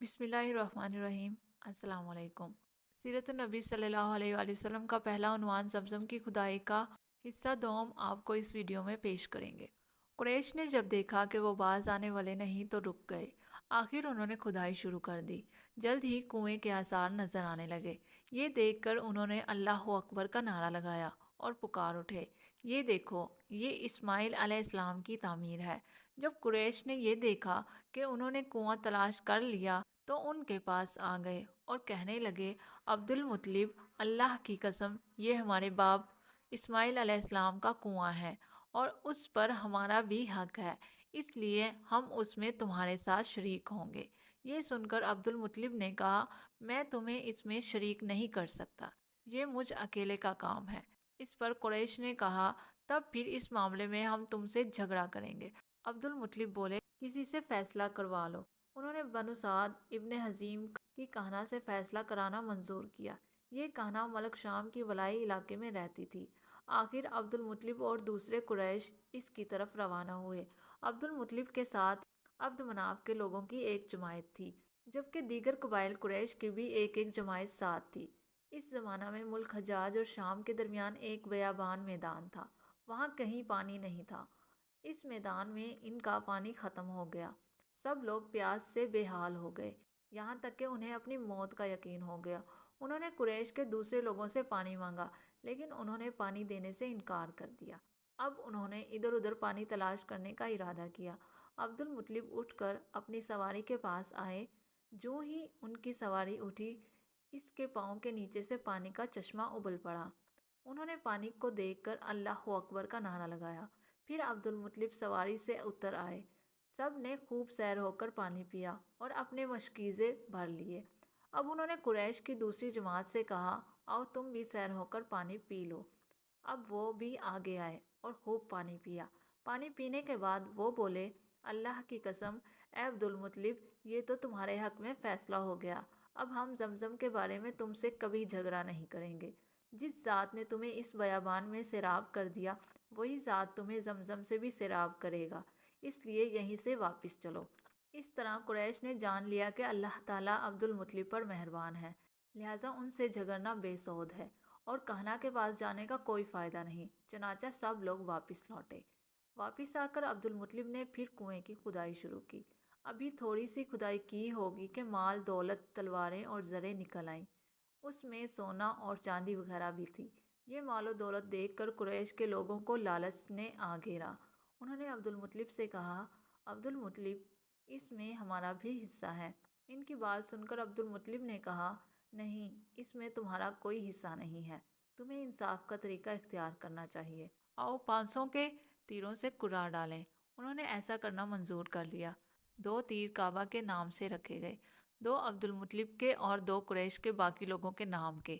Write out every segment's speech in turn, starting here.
بسم اللہ الرحمن الرحیم۔ السلام علیکم۔ سیرت النبی صلی اللہ علیہ وآلہ وسلم کا پہلا عنوان زمزم کی کھدائی کا حصہ دوم آپ کو اس ویڈیو میں پیش کریں گے۔ قریش نے جب دیکھا کہ وہ باز آنے والے نہیں تو رک گئے۔ آخر انہوں نے کھدائی شروع کر دی۔ جلد ہی کنویں کے آثار نظر آنے لگے۔ یہ دیکھ کر انہوں نے اللہ اکبر کا نعرہ لگایا اور پکار اٹھے، یہ دیکھو، یہ اسماعیل علیہ السلام کی تعمیر ہے۔ جب قریش نے یہ دیکھا کہ انہوں نے کنواں تلاش کر لیا تو ان کے پاس آ گئے اور کہنے لگے، عبد المطلب، اللہ کی قسم، یہ ہمارے باپ اسماعیل علیہ السلام کا کنواں ہے اور اس پر ہمارا بھی حق ہے، اس لیے ہم اس میں تمہارے ساتھ شریک ہوں گے۔ یہ سن کر عبد المطلب نے کہا، میں تمہیں اس میں شریک نہیں کر سکتا، یہ مجھ اکیلے کا کام ہے۔ اس پر قریش نے کہا، تب پھر اس معاملے میں ہم تم سے جھگڑا کریں گے۔ عبد المطلب بولے، کسی سے فیصلہ کروا لو۔ انہوں نے بنو سعد ابن حزیم کی کہنا سے فیصلہ کرانا منظور کیا۔ یہ کہنا ملک شام کی ولائی علاقے میں رہتی تھی۔ آخر عبد المطلب اور دوسرے قریش اس کی طرف روانہ ہوئے۔ عبد المطلب کے ساتھ عبد مناف کے لوگوں کی ایک جماعت تھی، جبکہ دیگر قبائل قریش کی بھی ایک ایک جماعت ساتھ تھی۔ اس زمانہ میں ملک حجاز اور شام کے درمیان ایک بیابان میدان تھا، وہاں کہیں پانی نہیں تھا۔ اس میدان میں ان کا پانی ختم ہو گیا۔ سب لوگ پیاس سے بے حال ہو گئے، یہاں تک کہ انہیں اپنی موت کا یقین ہو گیا۔ انہوں نے قریش کے دوسرے لوگوں سے پانی مانگا، لیکن انہوں نے پانی دینے سے انکار کر دیا۔ اب انہوں نے ادھر ادھر پانی تلاش کرنے کا ارادہ کیا۔ عبد المطلب اٹھ کر اپنی سواری کے پاس آئے۔ جو ہی ان کی سواری اٹھی، اس کے پاؤں کے نیچے سے پانی کا چشمہ ابل پڑا۔ انہوں نے پانی کو دیکھ کر اللہ اکبر کا نعرہ لگایا۔ پھر عبد المطلب سواری سے اتر آئے۔ سب نے خوب سیر ہو کر پانی پیا اور اپنے مشکیزے بھر لیے۔ اب انہوں نے قریش کی دوسری جماعت سے کہا، آؤ تم بھی سیر ہو کر پانی پی لو۔ اب وہ بھی آگے آئے اور خوب پانی پیا۔ پانی پینے کے بعد وہ بولے، اللہ کی قسم، اے عبد المطلب، یہ تو تمہارے حق میں فیصلہ ہو گیا۔ اب ہم زمزم کے بارے میں تم سے کبھی جھگڑا نہیں کریں گے۔ جس ذات نے تمہیں اس بیابان میں سیراب کر دیا، وہی ذات تمہیں زمزم سے بھی سیراب کرے گا، اس لیے یہیں سے واپس چلو۔ اس طرح قریش نے جان لیا کہ اللہ تعالیٰ عبد المطلب پر مہربان ہے، لہٰذا ان سے جھگڑنا بے سود ہے اور کہنا کے پاس جانے کا کوئی فائدہ نہیں۔ چنانچہ سب لوگ واپس لوٹے۔ واپس آ کر عبد المطلب نے پھر کنویں کی کھدائی شروع کی۔ ابھی تھوڑی سی کھدائی کی ہوگی کہ مال، دولت، تلواریں اور زریں نکل آئیں۔ اس میں سونا اور چاندی وغیرہ بھی تھی۔ یہ مال و دولت دیکھ کر قریش کے لوگوں کو لالچ نے آ گھیرا۔ انہوں نے عبد المطلب سے کہا، عبد المطلب، اس میں ہمارا بھی حصہ ہے۔ ان کی بات سن کر عبد المطلب نے کہا، نہیں، اس میں تمہارا کوئی حصہ نہیں ہے، تمہیں انصاف کا طریقہ اختیار کرنا چاہیے۔ آؤ 500 کے تیروں سے کرا ڈالیں۔ انہوں نے ایسا کرنا منظور کر لیا۔ 2 تیر کعبہ کے نام سے رکھے گئے، 2 عبد المطلب کے اور 2 قریش کے باقی لوگوں کے نام کے۔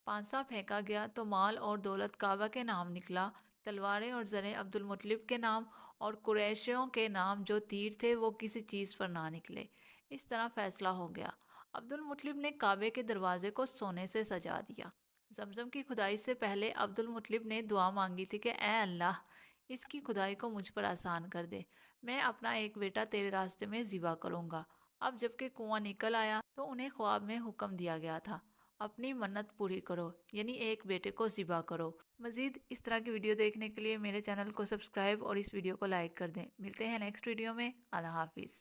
پانسا پھینکا گیا تو مال اور دولت کعبہ کے نام نکلا، تلواریں اور زریں عبد المطلب کے نام، اور قریشیوں کے نام جو تیر تھے وہ کسی چیز پر نہ نکلے۔ اس طرح فیصلہ ہو گیا۔ عبد المطلب نے کعبے کے دروازے کو سونے سے سجا دیا۔ زمزم کی کھدائی سے پہلے عبد المطلب نے دعا مانگی تھی کہ اے اللہ، اس کی کھدائی کو مجھ پر آسان کر دے، میں اپنا ایک بیٹا تیرے راستے میں ذبح کروں گا۔ اب جب کہ کنواں نکل آیا تو انہیں خواب میں حکم دیا گیا تھا، اپنی منت پوری کرو، یعنی ایک بیٹے کو ذبح کرو۔ مزید اس طرح کی ویڈیو دیکھنے کے لیے میرے چینل کو سبسکرائب اور اس ویڈیو کو لائک کر دیں۔ ملتے ہیں نیکسٹ ویڈیو میں۔ اللہ حافظ۔